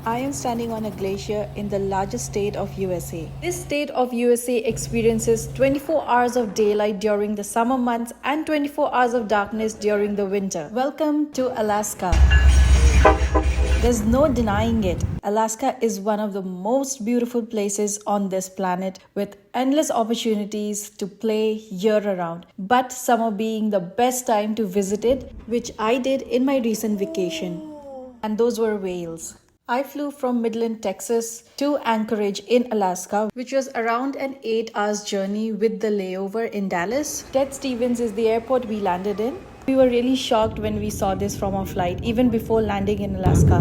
I am standing on a glacier in the largest state of USA. This state of USA experiences 24 hours of daylight during the summer months and 24 hours of darkness during the winter. Welcome to Alaska. There's no denying it. Alaska is one of the most beautiful places on this planet with endless opportunities to play year around. But summer being the best time to visit it, which I did in my recent vacation. And those were whales. I flew from Midland, Texas to Anchorage in Alaska, which was around an 8 hours journey with the layover in Dallas. Ted Stevens is the airport we landed in. We were really shocked when we saw this from our flight, even before landing in Alaska.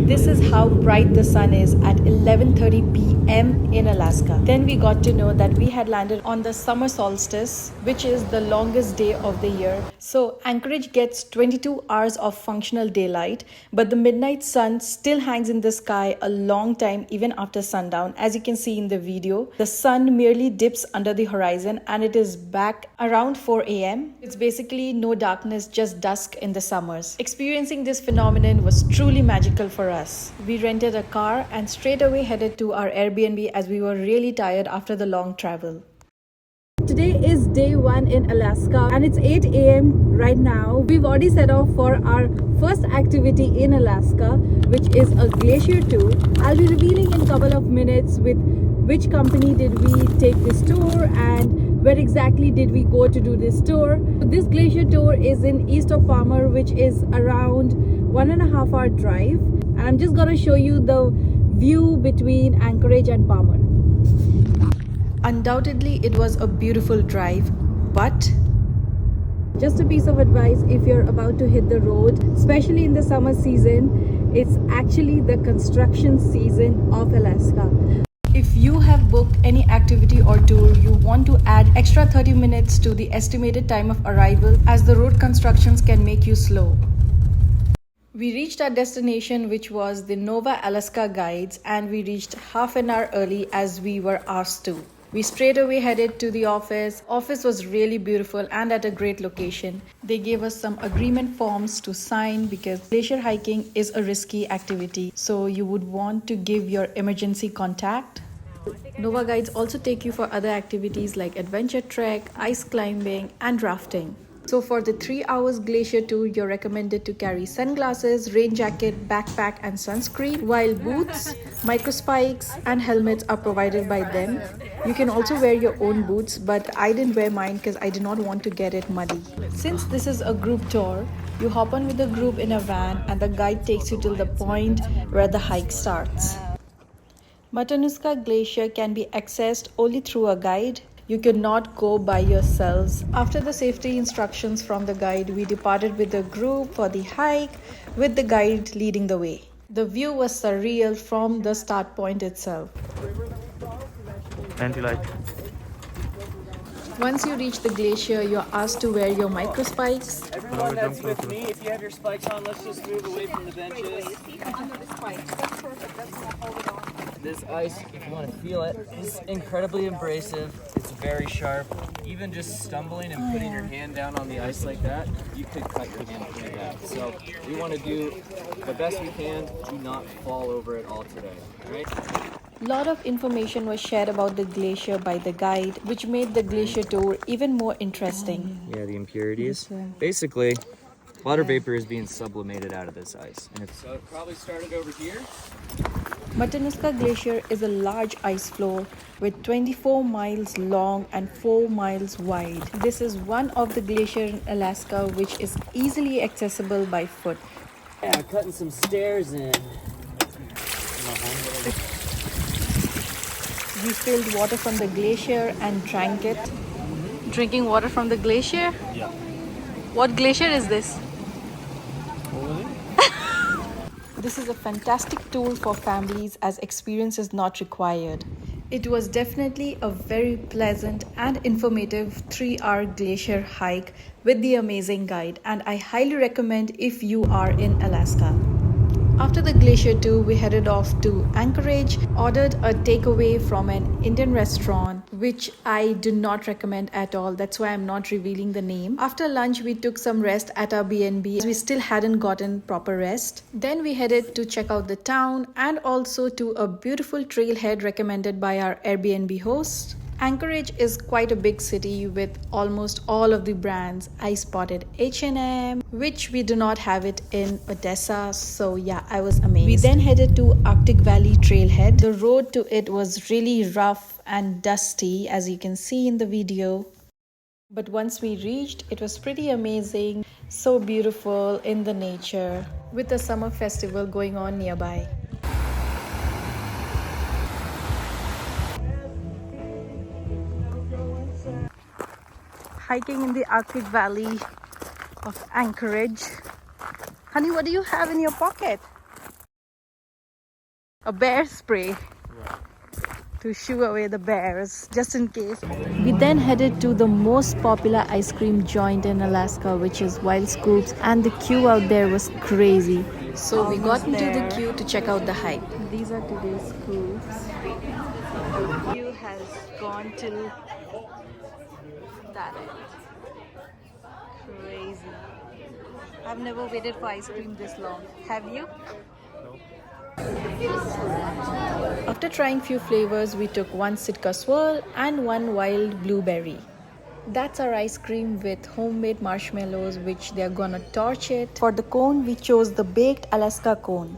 This is how bright the sun is at 11:30 p.m. in Alaska. Then we got to know that we had landed on the summer solstice, which is the longest day of the year. So Anchorage gets 22 hours of functional daylight, but the midnight sun still hangs in the sky a long time even after sundown. As you can see in the video, the sun merely dips under the horizon and it is back around 4 a.m. It's basically no darkness, just dusk in the summers. Experiencing this phenomenon was truly magical for us. We rented a car and straight away headed to our Airbnb as we were really tired after the long travel. Today is day 1 in Alaska and it's 8 a.m. right now. We've already set off for our first activity in Alaska, which is a glacier tour. I'll be revealing in a couple of minutes with which company did we take this tour and where exactly did we go to do this tour. This glacier tour is in east of Palmer, which is around 1.5 hour drive. I'm just gonna show you the view between Anchorage and Palmer. Undoubtedly, it was a beautiful drive, but just a piece of advice if you're about to hit the road, especially in the summer season, it's actually the construction season of Alaska. If you have booked any activity or tour, you want to add extra 30 minutes to the estimated time of arrival as the road constructions can make you slow. We reached our destination, which was the Nova Alaska Guides, and we reached half an hour early as we were asked to. We straight away headed to the office. Office was really beautiful and at a great location. They gave us some agreement forms to sign because glacier hiking is a risky activity, so you would want to give your emergency contact. Nova Guides also take you for other activities like adventure trek, ice climbing, and rafting. So for the 3 hours glacier tour, you're recommended to carry sunglasses, rain jacket, backpack, and sunscreen, while boots, microspikes, and helmets are provided by them. You can also wear your own boots, but I didn't wear mine because I did not want to get it muddy. Since this is a group tour, you hop on with the group in a van and the guide takes you till the point where the hike starts. Matanuska Glacier can be accessed only through a guide. You cannot go by yourselves. After the safety instructions from the guide, we departed with the group for the hike, with the guide leading the way. The view was surreal from the start point itself. Anti-light. Once you reach the glacier, you're asked to wear your microspikes. Everyone that's with me, if you have your spikes on, let's just move away from the benches. This ice, if you want to feel it, is incredibly abrasive. It's very sharp. Even just stumbling and putting your hand down on the ice like that, you could cut your hand pretty bad. So we want to do the best we can to not fall over it all today. Right? A lot of information was shared about the glacier by the guide, which made the glacier tour even more interesting. Yeah, the impurities. Basically, water vapor is being sublimated out of this ice. And so it probably started over here. Matanuska Glacier is a large ice floe with 24 miles long and 4 miles wide. This is one of the glaciers in Alaska which is easily accessible by foot. Yeah, cutting some stairs in. We filled water from the glacier and drank it. Drinking water from the glacier? Yeah. What glacier is this? This is a fantastic tool for families as experience is not required. It was definitely a very pleasant and informative 3-hour glacier hike with the amazing guide, and I highly recommend if you are in Alaska. After the glacier tour, we headed off to Anchorage, ordered a takeaway from an Indian restaurant, which I do not recommend at all. That's why I'm not revealing the name. After lunch, we took some rest at our B&B as we still hadn't gotten proper rest. Then we headed to check out the town and also to a beautiful trailhead recommended by our Airbnb host. Anchorage is quite a big city with almost all of the brands. I spotted H&M, which we do not have it in Odessa, so yeah, I was amazed. We then headed to Arctic Valley Trailhead. The road to it was really rough and dusty, as you can see in the video. But once we reached, it was pretty amazing, so beautiful in the nature, with a summer festival going on nearby. Hiking in the Arctic Valley of Anchorage. Honey, what do you have in your pocket? A bear spray to shoo away the bears, just in case. We then headed to the most popular ice cream joint in Alaska, which is Wild Scoops, and the queue out there was crazy. So we got into the queue to check out the hype. These are today's scoops. The queue has gone till that end. Crazy. I've never waited for ice cream this long. Have you? After trying few flavors, we took one Sitka swirl and one wild blueberry. That's our ice cream with homemade marshmallows, which they're gonna torch it. For the cone, we chose the baked Alaska cone.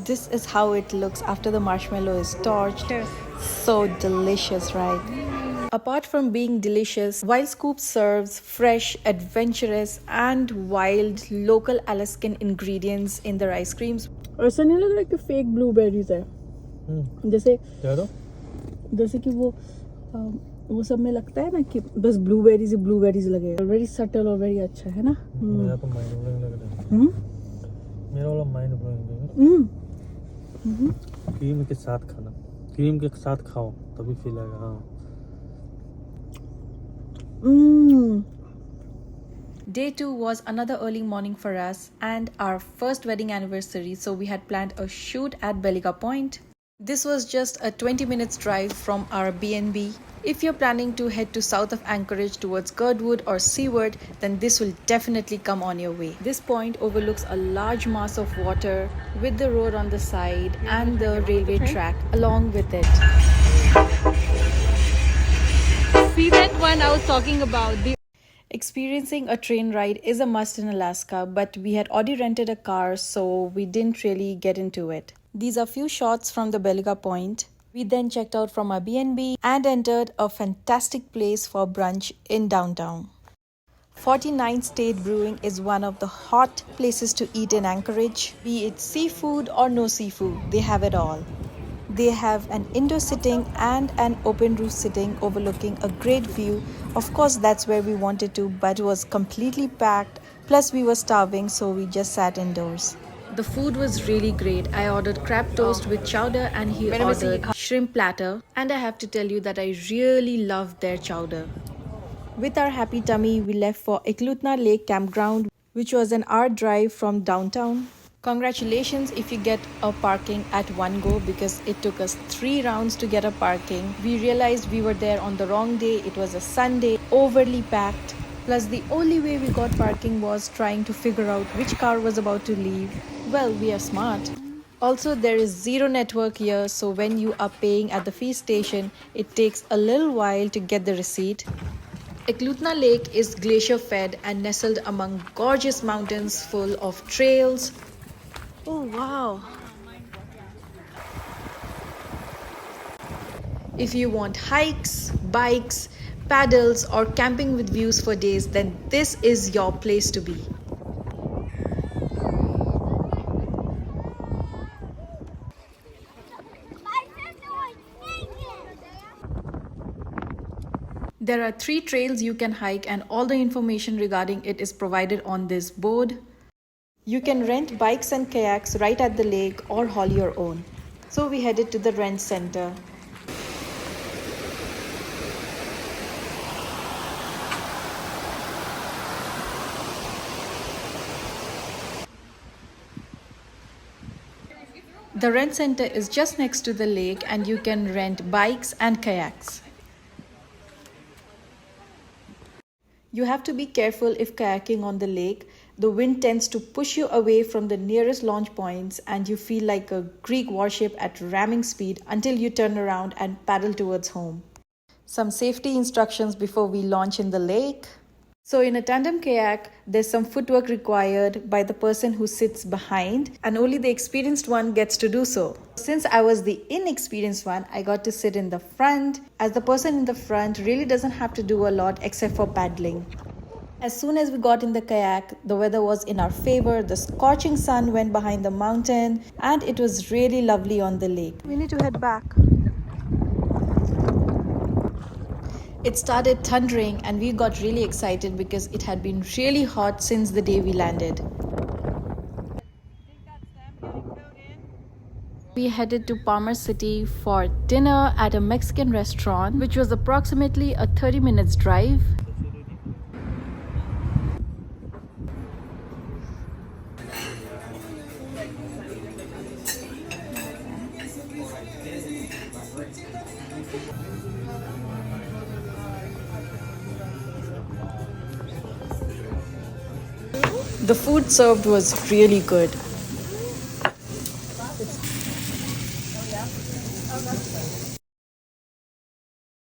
This is how it looks after the marshmallow is torched. Cheers. So delicious, right? Apart from being delicious, Wild Scoop serves fresh, adventurous and wild local Alaskan ingredients in their ice creams. ऐसा नहीं लग रहा कि fake blueberries है जैसे जैसे कि वो सब में लगता है ना कि बस ब्लूबेरीज लगे वेरी सटल और वेरी अच्छा है ना मेरा तो माइंड ब्लोइंग लग रहा है मेरा वाला माइंड ब्लोइंग क्रीम के साथ खाना क्रीम के साथ खाओ तभी फील आएगा हाँ Day 2 was another early morning for us and our first wedding anniversary, so we had planned a shoot at Belika Point. This was just a 20 minutes drive from our B&B. If you're planning to head to south of Anchorage towards Girdwood or Seaward, then this will definitely come on your way. This point overlooks a large mass of water with the road on the side and the railway track along with it. See that one I was talking about? Experiencing a train ride is a must in Alaska, but we had already rented a car, so we didn't really get into it. These are few shots from the Belika Point. We then checked out from our B&B and entered a fantastic place for brunch in downtown. 49th State Brewing is one of the hot places to eat in Anchorage. Be it seafood or no seafood, they have it all. They have an indoor sitting and an open roof sitting overlooking a great view. Of course, that's where we wanted to, but it was completely packed. Plus, we were starving, so we just sat indoors. The food was really great. I ordered crab toast with chowder and he ordered shrimp platter. And I have to tell you that I really loved their chowder. With our happy tummy, we left for Eklutna Lake Campground, which was an hour drive from downtown. Congratulations if you get a parking at one go, because it took us 3 rounds to get a parking. We realized we were there on the wrong day. It was a Sunday, overly packed. Plus the only way we got parking was trying to figure out which car was about to leave. Well, we are smart. Also, there is zero network here, so when you are paying at the fee station, it takes a little while to get the receipt. Eklutna Lake is glacier fed and nestled among gorgeous mountains full of trails. Oh wow! If you want hikes, bikes, paddles or camping with views for days, then this is your place to be. There are 3 trails you can hike and all the information regarding it is provided on this board. You can rent bikes and kayaks right at the lake or haul your own. So we headed to the rent center. The rent center is just next to the lake and you can rent bikes and kayaks. You have to be careful if kayaking on the lake. The wind tends to push you away from the nearest launch points and you feel like a Greek warship at ramming speed until you turn around and paddle towards home. Some safety instructions before we launch in the lake. So in a tandem kayak, there's some footwork required by the person who sits behind and only the experienced one gets to do so. Since I was the inexperienced one, I got to sit in the front, as the person in the front really doesn't have to do a lot except for paddling. As soon as we got in the kayak, the weather was in our favor, the scorching sun went behind the mountain and it was really lovely on the lake. We need to head back. It started thundering and we got really excited because it had been really hot since the day we landed. We headed to Palmer City for dinner at a Mexican restaurant, which was approximately a 30 minutes drive. The food served was really good.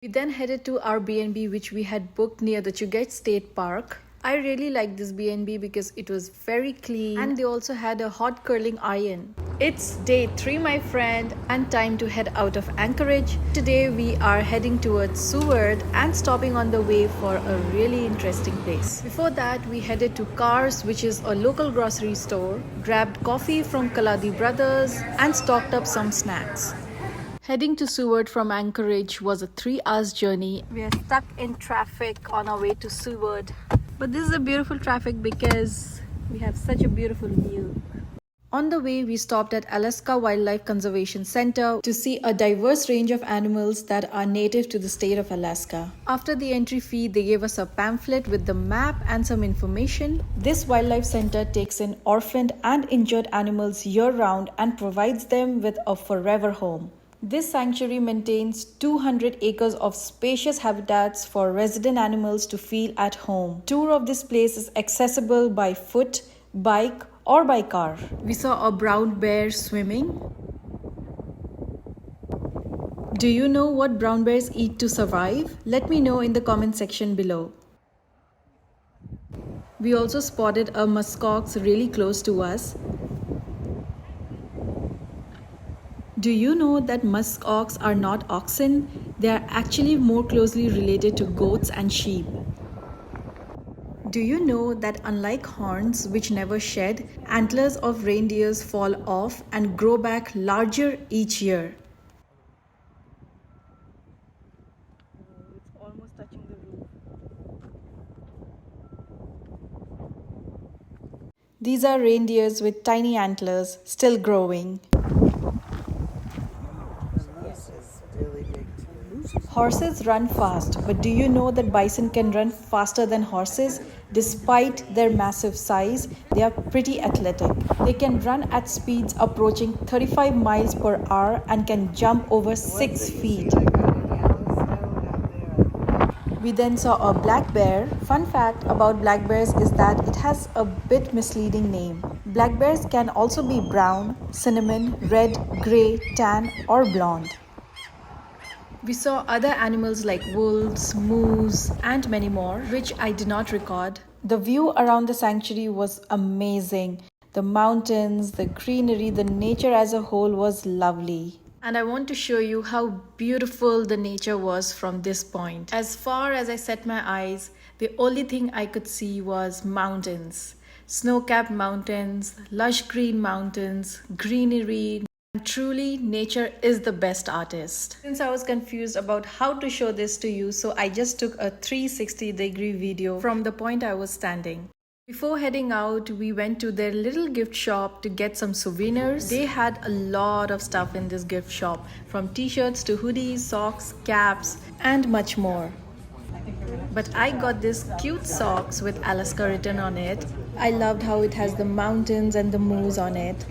We then headed to our B&B which we had booked near the Chugate State Park. I really liked this B&B because it was very clean and they also had a hot curling iron. It's day 3, my friend, and time to head out of Anchorage. Today we are heading towards Seward and stopping on the way for a really interesting place. Before that, we headed to Cars, which is a local grocery store, grabbed coffee from Kaladi Brothers and stocked up some snacks. Heading to Seward from Anchorage was a 3-hour journey. We are stuck in traffic on our way to Seward. But this is a beautiful traffic because we have such a beautiful view. On the way, we stopped at Alaska Wildlife Conservation Center to see a diverse range of animals that are native to the state of Alaska. After the entry fee, they gave us a pamphlet with the map and some information. This wildlife center takes in orphaned and injured animals year-round and provides them with a forever home. This sanctuary maintains 200 acres of spacious habitats for resident animals to feel at home. Tour of this place is accessible by foot, bike, or by car. We saw a brown bear swimming. Do you know what brown bears eat to survive? Let me know in the comment section below. We also spotted a muskox really close to us. Do you know that musk ox are not oxen? They are actually more closely related to goats and sheep. Do you know that unlike horns which never shed, antlers of reindeers fall off and grow back larger each year? It's almost touching the roof. These are reindeers with tiny antlers, still growing. Horses run fast, but do you know that bison can run faster than horses? Despite their massive size, they are pretty athletic. They can run at speeds approaching 35 miles per hour and can jump over 6 feet. We then saw a black bear. Fun fact about black bears is that it has a bit misleading name. Black bears can also be brown, cinnamon, red, grey, tan, or blonde. We saw other animals like wolves, moose, and many more, which I did not record. The view around the sanctuary was amazing. The mountains, the greenery, the nature as a whole was lovely. And I want to show you how beautiful the nature was from this point. As far as I set my eyes, the only thing I could see was mountains. Snow-capped mountains, lush green mountains, greenery. Truly, nature is the best artist. Since I was confused about how to show this to you, so I just took a 360-degree video from the point I was standing. Before heading out, we went to their little gift shop to get some souvenirs. They had a lot of stuff in this gift shop, from t-shirts to hoodies, socks, caps, and much more. But I got this cute socks with Alaska written on it. I loved how it has the mountains and the moose on it.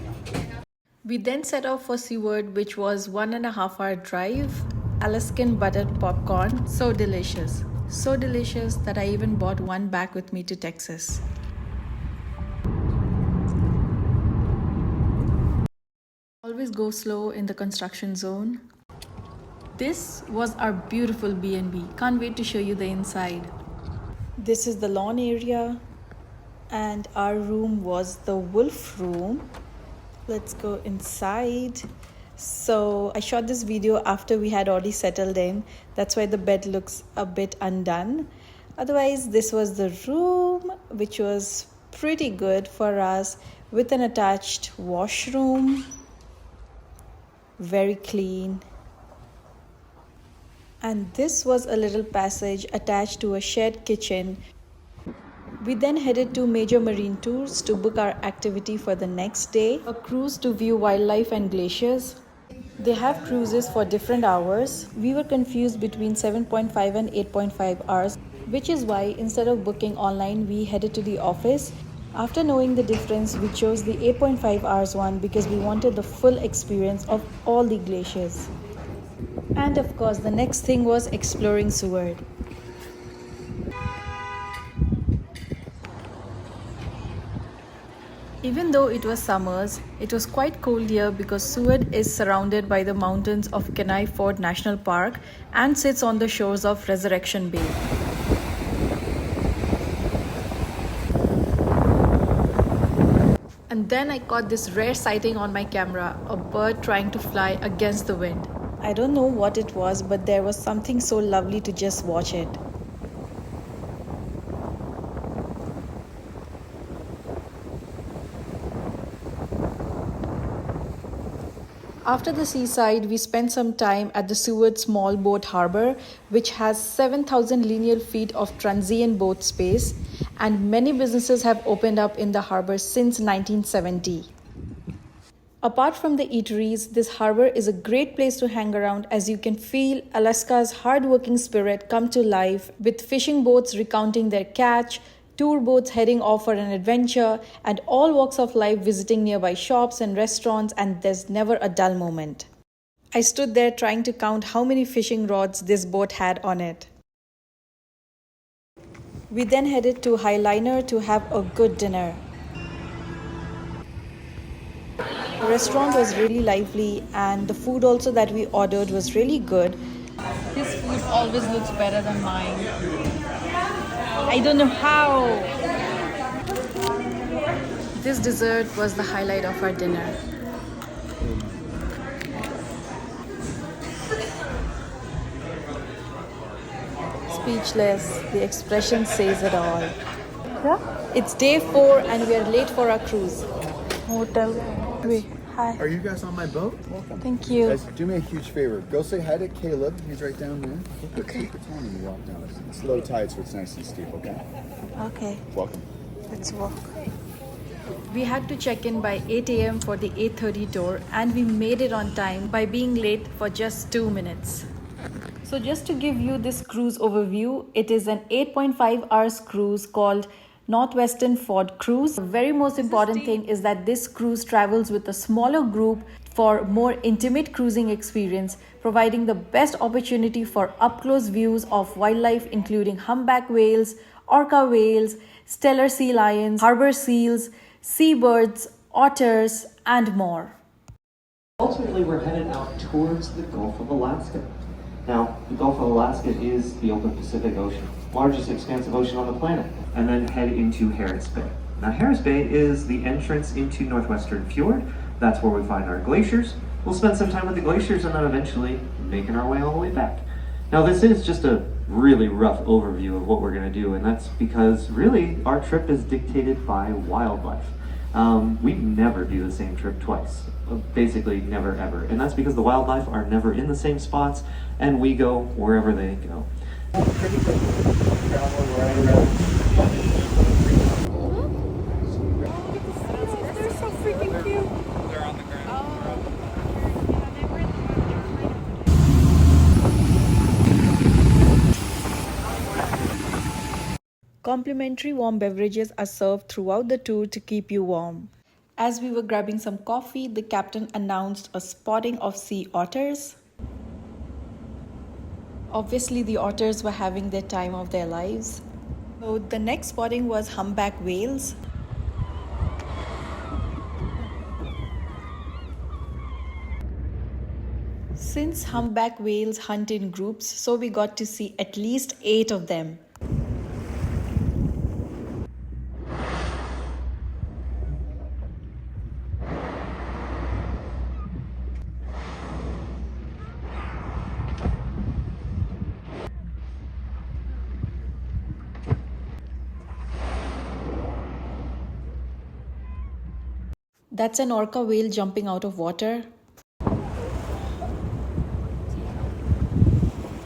We then set off for Seward, which was 1.5 hour drive. Alaskan buttered popcorn, so delicious. So delicious that I even bought one back with me to Texas. Always go slow in the construction zone. This was our beautiful B&B. Can't wait to show you the inside. This is the lawn area and our room was the wolf room. Let's go inside. So I shot this video after we had already settled in. That's why the bed looks a bit undone. Otherwise, this was the room, which was pretty good for us, with an attached washroom. Very clean. And this was a little passage attached to a shared kitchen. We then headed to Major Marine Tours to book our activity for the next day, a cruise to view wildlife and glaciers. They have cruises for different hours. We were confused between 7.5 and 8.5 hours, which is why instead of booking online, we headed to the office. After knowing the difference, we chose the 8.5 hours one because we wanted the full experience of all the glaciers. And of course, the next thing was exploring Seward. Even though it was summers, it was quite cold here because Seward is surrounded by the mountains of Kenai Fort National Park and sits on the shores of Resurrection Bay. And then I caught this rare sighting on my camera, a bird trying to fly against the wind. I don't know what it was, but there was something so lovely to just watch it. After the seaside, we spent some time at the Seward Small Boat Harbour, which has 7,000 linear feet of transient boat space, and many businesses have opened up in the harbour since 1970. Apart from the eateries, this harbour is a great place to hang around as you can feel Alaska's hard-working spirit come to life with fishing boats recounting their catch, tour boats heading off for an adventure, and all walks of life visiting nearby shops and restaurants, and there's never a dull moment. I stood there trying to count how many fishing rods this boat had on it. We then headed to Highliner to have a good dinner. The restaurant was really lively and the food also that we ordered was really good. His food always looks better than mine. I don't know how. This dessert was the highlight of our dinner. Speechless, the expression says it all. Yeah? It's day 4 and we are late for our cruise. Hotel. Wait, hi. Are you guys on my boat? Thank you. Guys, do me a huge favor. Go say hi to Caleb. He's right down there. Okay. Keep the tone when you walk down. It's low tide, so it's nice and steep, okay? Okay, Welcome. let's walk. We had to check in by 8 a.m. for the 8:30 tour and we made it on time by being late for just 2 minutes. So just to give you this cruise overview, it is an 8.5 hours cruise called Northwestern Ford Cruise. The very most important thing is that this cruise travels with a smaller group for more intimate cruising experience, providing the best opportunity for up-close views of wildlife including humpback whales, orca whales, stellar sea lions, harbor seals, seabirds, otters, and more. Ultimately, we're headed out towards the Gulf of Alaska. Now, the Gulf of Alaska is the open Pacific Ocean, largest expansive ocean on the planet, and then head into Harris Bay. Now, Harris Bay is the entrance into Northwestern Fjord. That's where we find our glaciers. We'll spend some time with the glaciers and then eventually making our way all the way back. Now, this is just a really rough overview of what we're going to do, and that's because really our trip is dictated by wildlife. We never do the same trip twice, basically never ever, and that's because the wildlife are never in the same spots and we go wherever they go. They're so freaking cute. They're on the ground. Complimentary warm beverages are served throughout the tour to keep you warm. As we were grabbing some coffee, the captain announced a spotting of sea otters. Obviously, the otters were having their time of their lives. So the next spotting was humpback whales. Since humpback whales hunt in groups, so we got to see at least 8 of them. That's an orca whale jumping out of water.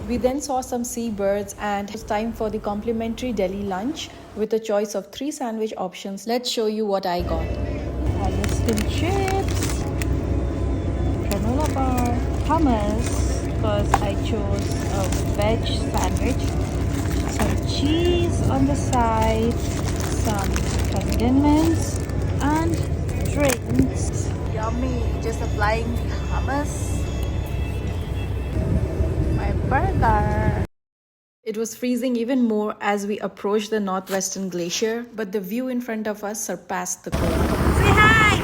We then saw some seabirds and it was time for the complimentary Delhi lunch with a choice of 3 sandwich options. Let's show you what I got. Alaskan chips, granola bar, hummus, because I chose a veg sandwich, some cheese on the side, some condiments, and drinks. Yummy! Just applying the hummus. My burger. It was freezing even more as we approached the northwestern glacier, but the view in front of us surpassed the cold. Say hi!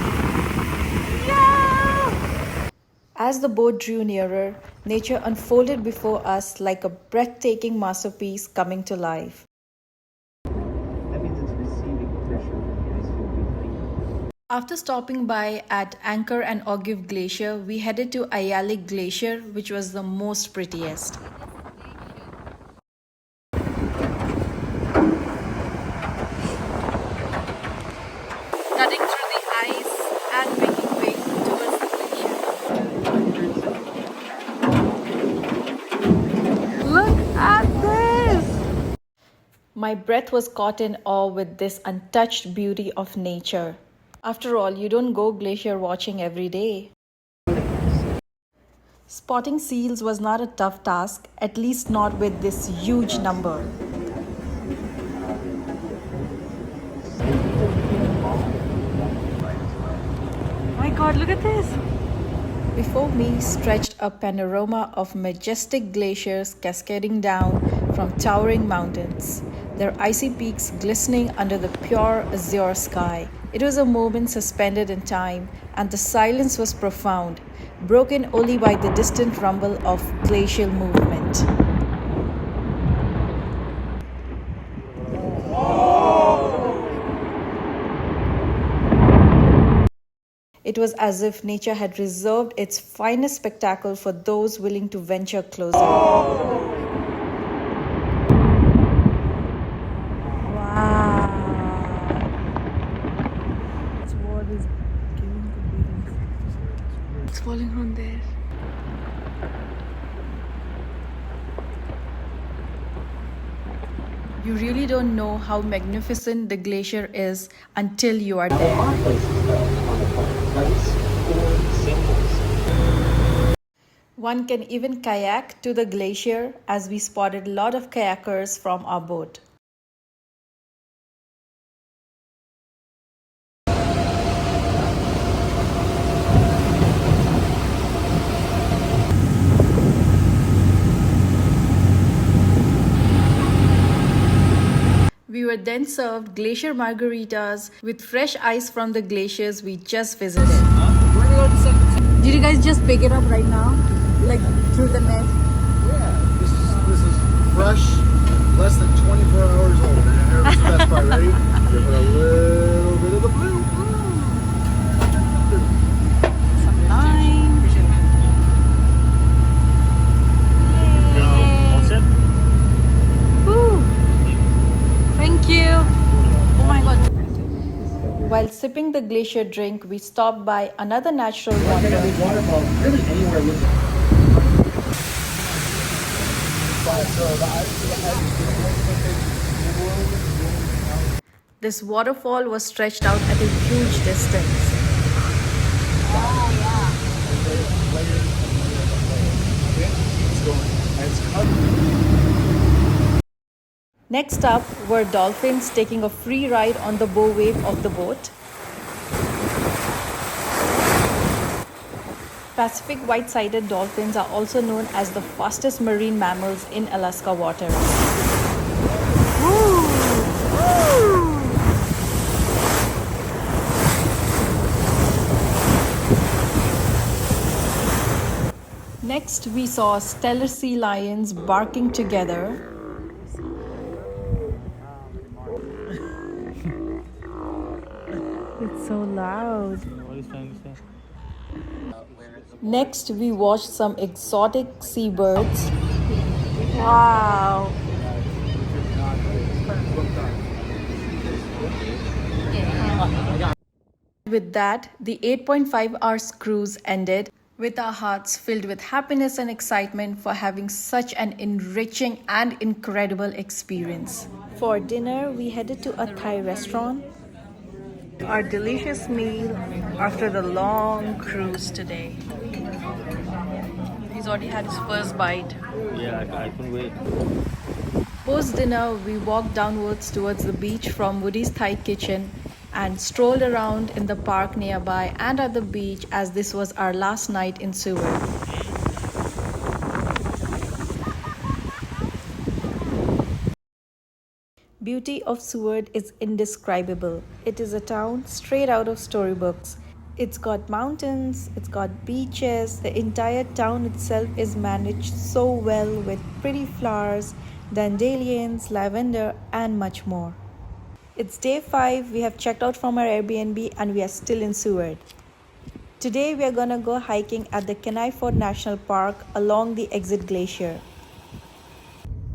Yeah! As the boat drew nearer, nature unfolded before us like a breathtaking masterpiece coming to life. That means it's receiving pressure from the ice field behind. After stopping by at Anchor and Ogive Glacier, we headed to Ayalik Glacier, which was the most prettiest. Cutting through the ice and making way towards the glacier. Look at this! My breath was caught in awe with this untouched beauty of nature. After all, you don't go glacier watching every day. Spotting seals was not a tough task, at least not with this huge number. My god, look at this! Before me stretched a panorama of majestic glaciers cascading down from towering mountains, their icy peaks glistening under the pure azure sky. It was a moment suspended in time, and the silence was profound, broken only by the distant rumble of glacial movement. It was as if nature had reserved its finest spectacle for those willing to venture closer. Wow! This wall is giving the wings. It's falling from there. You really don't know how magnificent the glacier is until you are there. There are places on the planet, ice or symbols. One can even kayak to the glacier, as we spotted a lot of kayakers from our boat. We were then served glacier margaritas with fresh ice from the glaciers we just visited. Did you guys just pick it up right now? Like through the net? Yeah, this is fresh, less than 24 hours old. And here's the best part, ready? Give it a little bit of the blue. Some lime. Woo! Thank you. Oh my god. While sipping the glacier drink, we stopped by another natural wonder. Waterfall, really anywhere looking. This waterfall was stretched out at a huge distance. Next up were dolphins taking a free ride on the bow wave of the boat. Pacific white-sided dolphins are also known as the fastest marine mammals in Alaska waters. Next, we saw stellar sea lions barking together. It's so loud. Next, we watched some exotic seabirds. Wow! With that, the 8.5 hours cruise ended with our hearts filled with happiness and excitement for having such an enriching and incredible experience. For dinner, we headed to a Thai restaurant. Our delicious meal after the long cruise today. He's already had his first bite. Yeah, I couldn't wait. Post dinner, we walked downwards towards the beach from Woody's Thai Kitchen and strolled around in the park nearby and at the beach, as this was our last night in Seward. Beauty of Seward is indescribable. It is a town straight out of storybooks. It's got mountains, it's got beaches, the entire town itself is managed so well with pretty flowers, dandelions, lavender, and much more. It's day 5, we have checked out from our Airbnb and we are still in Seward. Today we are gonna go hiking at the Kenai Ford National Park along the Exit Glacier.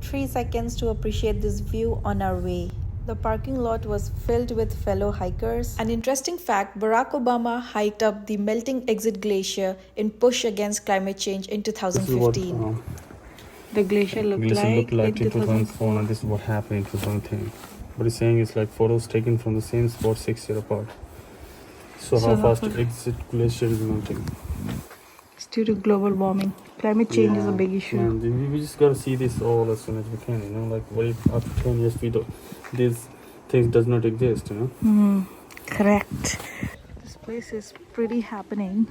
3 seconds to appreciate this view on our way. The parking lot was filled with fellow hikers. An interesting fact, Barack Obama hiked up the melting Exit Glacier in push against climate change in 2015. The glacier looked like in 2004, and this is what happened in 2010. But he's saying it's like photos taken from the same spot 6 years apart. So how fast Exit Glacier is melting? It's due to global warming. Climate change is a big issue. And we just gotta see this all as soon as we can, like what if after 10 years these things does not exist, Correct. This place is pretty happening.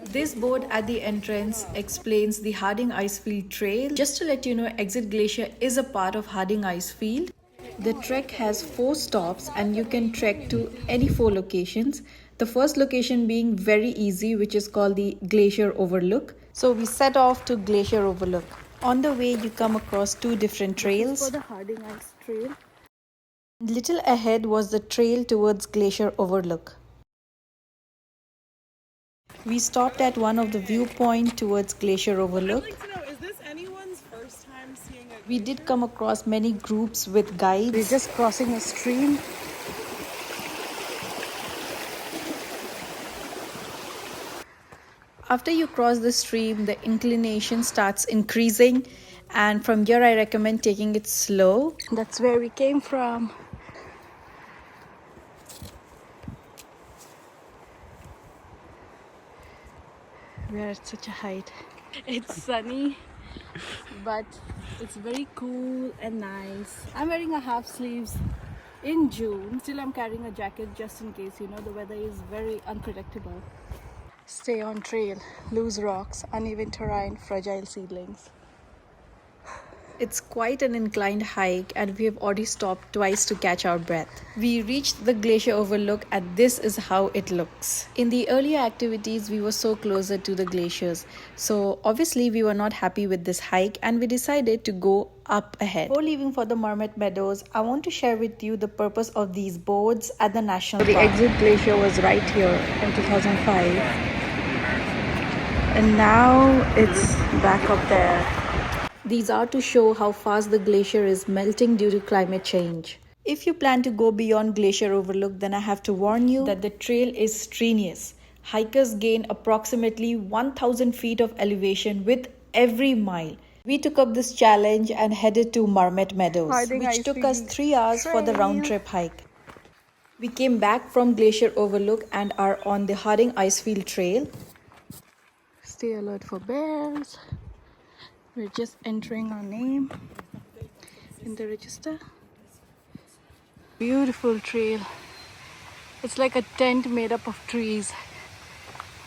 This board at the entrance explains the Harding Icefield Trail. Just to let you know, Exit Glacier is a part of Harding Icefield. The trek has 4 stops and you can trek to any 4 locations. The first location being very easy, which is called the Glacier Overlook. So we set off to Glacier Overlook. On the way, you come across 2 different trails. For the Harding Ice Trail. Little ahead was the trail towards Glacier Overlook. We stopped at one of the viewpoint towards Glacier Overlook. I'd like to know, is this anyone's first time seeing a We did come across many groups with guides. We're just crossing a stream. After you cross the stream, the inclination starts increasing, and from here I recommend taking it slow. That's where we came from. We are at such a height. It's sunny, but it's very cool and nice. I'm wearing a half sleeves in June. Still, I'm carrying a jacket just in case, the weather is very unpredictable. Stay on trail, loose rocks, uneven terrain, fragile seedlings. It's quite an inclined hike and we have already stopped twice to catch our breath. We reached the Glacier Overlook and this is how it looks. In the earlier activities, we were so closer to the glaciers. So obviously we were not happy with this hike and we decided to go up ahead. Before leaving for the Marmot Meadows, I want to share with you the purpose of these boards at the National Park. The Exit Glacier was right here in 2005. And now it's back up there. These are to show how fast the glacier is melting due to climate change. If you plan to go beyond Glacier Overlook, then I have to warn you that the trail is strenuous. Hikers gain approximately 1,000 feet of elevation with every mile. We took up this challenge and headed to Marmot Meadows, which took us 3 hours for the round-trip hike. We came back from Glacier Overlook and are on the Harding Icefield Trail. Stay alert for bears. We're just entering our name in the register. Beautiful trail. It's like a tent made up of trees.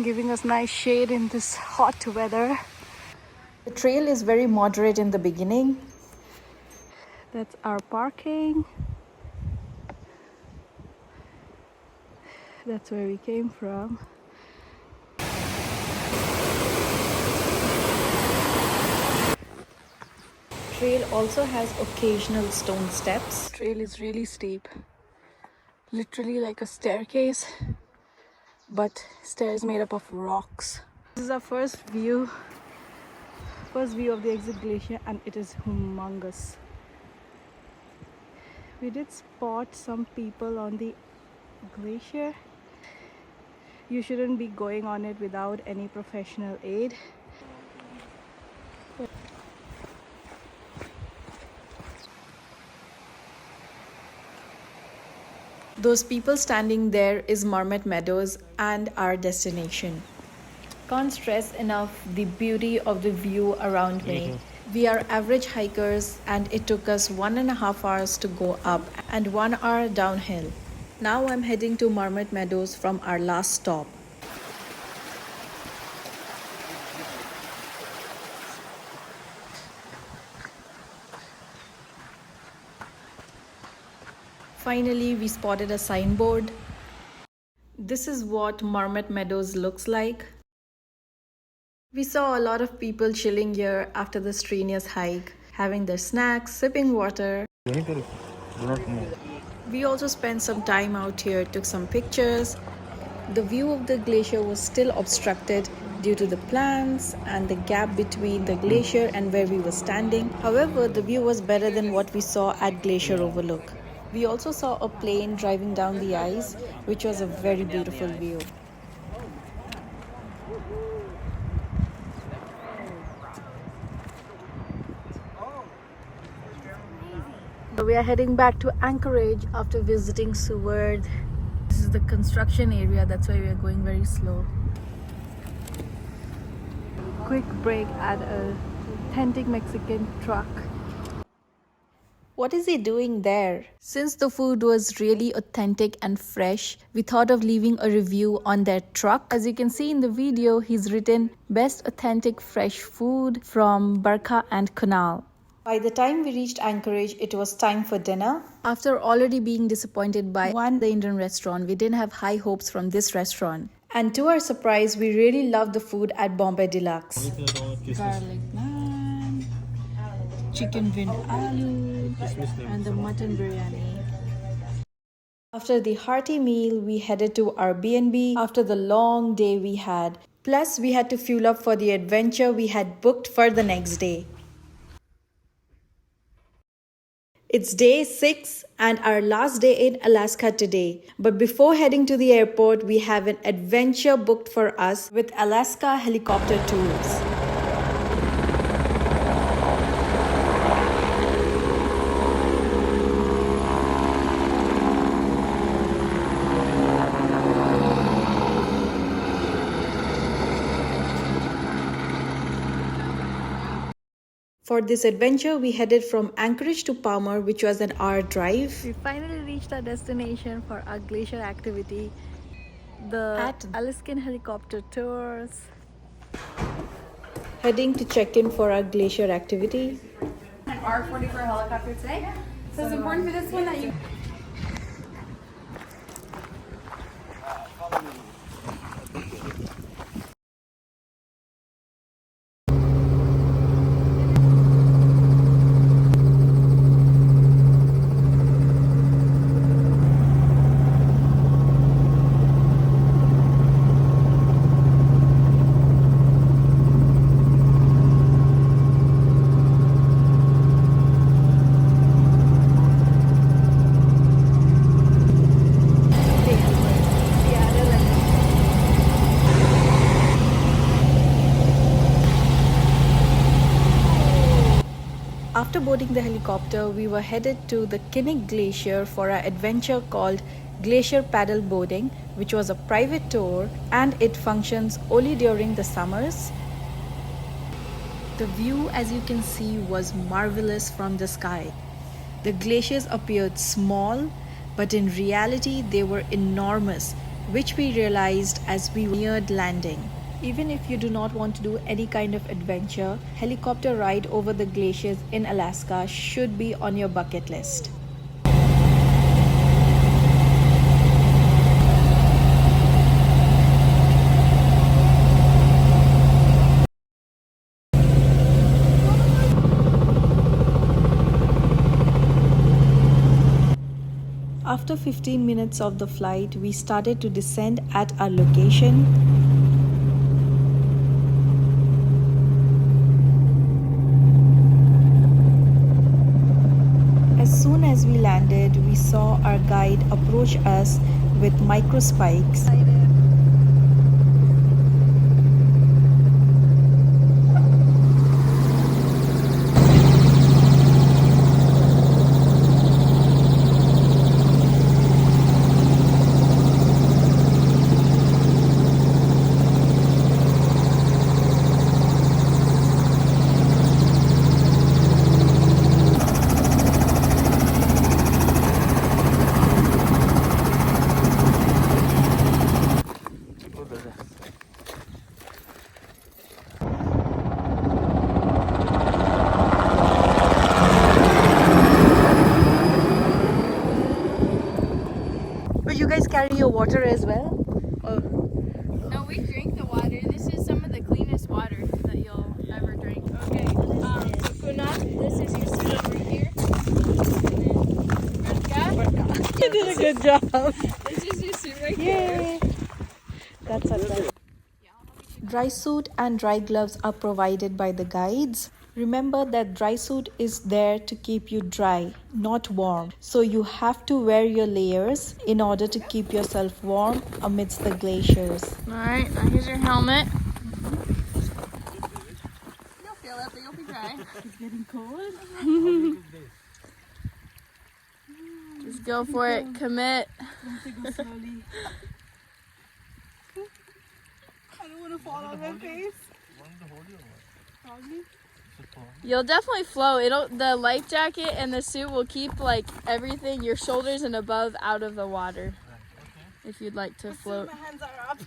giving us nice shade in this hot weather. The trail is very moderate in the beginning. That's our parking. That's where we came from. Trail also has occasional stone steps. Trail is really steep, literally like a staircase, but stairs made up of rocks. This is our first view of the exit glacier, and it is humongous. We did spot some people on the glacier. You shouldn't be going on it without any professional aid. Those people standing there is Marmot Meadows and our destination. Can't stress enough the beauty of the view around me. We are average hikers and it took us 1.5 hours to go up and 1 hour downhill. Now I'm heading to Marmot Meadows from our last stop. Finally, we spotted a signboard. This is what Marmot Meadows looks like. We saw a lot of people chilling here after the strenuous hike, having their snacks, sipping water. We also spent some time out here, took some pictures. The view of the glacier was still obstructed due to the plants and the gap between the glacier and where we were standing. However, the view was better than what we saw at Glacier Overlook. We also saw a plane driving down the ice, which was a very beautiful view. So we are heading back to Anchorage after visiting Seward. This is the construction area, that's why we are going very slow. Quick break at a authentic Mexican truck. What is he doing there? Since the food was really authentic and fresh, we thought of leaving a review on their truck. As you can see in the video, he's written Best Authentic Fresh Food from Barca and Canal. By the time we reached Anchorage, it was time for dinner. After already being disappointed by the Indian restaurant, we didn't have high hopes from this restaurant. And to our surprise, we really loved the food at Bombay Deluxe. Garlic naan, chicken vindaloo, and the mutton biryani. After the hearty meal, we headed to our B&B after the long day we had. Plus, we had to fuel up for the adventure we had booked for the next day. It's day 6 and our last day in Alaska today. But before heading to the airport, we have an adventure booked for us with Alaska helicopter tours. For this adventure, we headed from Anchorage to Palmer, which was an hour drive. We finally reached our destination for our glacier activity, the Alaskan helicopter tours. Heading to check in for our glacier activity. An R44 helicopter today. So it's important for this one that you... After boarding the helicopter, we were headed to the Kinnick Glacier for our adventure called Glacier Paddle Boarding, which was a private tour and it functions only during the summers. The view, as you can see, was marvelous from the sky. The glaciers appeared small, but in reality they were enormous. which we realized as we neared landing. Even if you do not want to do any kind of adventure, helicopter ride over the glaciers in Alaska should be on your bucket list. After 15 minutes of the flight, we started to descend at our location. As soon as we landed, we saw our guide approach us with micro spikes. But you guys carry your water as well? Or No, we drink the water. This is some of the cleanest water that you'll ever drink. Okay. So Kunal, this is your suit over here. Radka, You did a good job. this is your suit right here. That's okay. dry suit and dry gloves are provided by the guides. Remember that dry suit is there to keep you dry, not warm. So you have to wear your layers in order to keep yourself warm amidst the glaciers. Alright, now here's your helmet. You'll feel it, but you'll be dry. It's getting cold. Just go for it. Commit. Go slowly. I don't want to fall on my face. Probably. You'll definitely float. The life jacket and the suit will keep like everything, your shoulders and above, out of the water. If you'd like to float. My hands are up.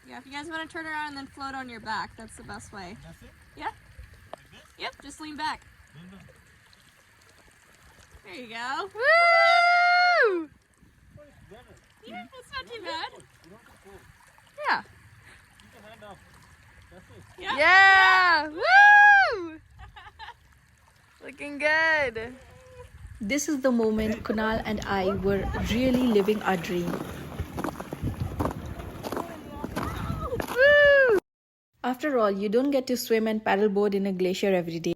Yeah, if you guys want to turn around and then float on your back, that's the best way. That's it? Yeah. Like this? Yep, just lean back. There you go. Woo! Yeah, that's not too bad. Yeah. Yeah. Woo! Looking good. This is the moment Kunal and I were really living our dream. Woo! After all, you don't get to swim and paddleboard in a glacier every day.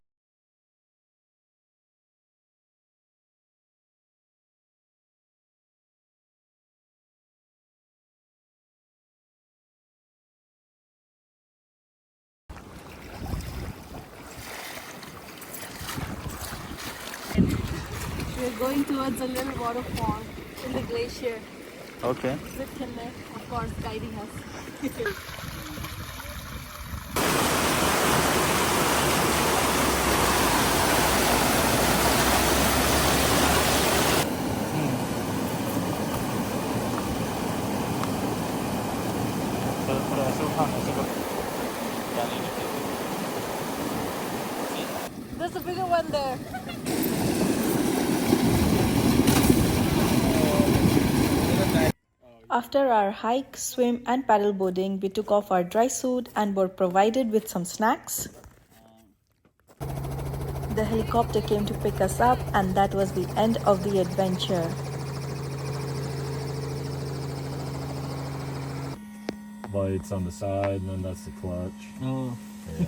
We're going towards a little waterfall in the glacier. Okay. With Kinley, of course, guiding us. There's a bigger one there. After our hike, swim and paddleboarding, we took off our dry suit and were provided with some snacks. The helicopter came to pick us up and that was the end of the adventure. Lights on the side, and then that's the clutch. Oh. Yeah.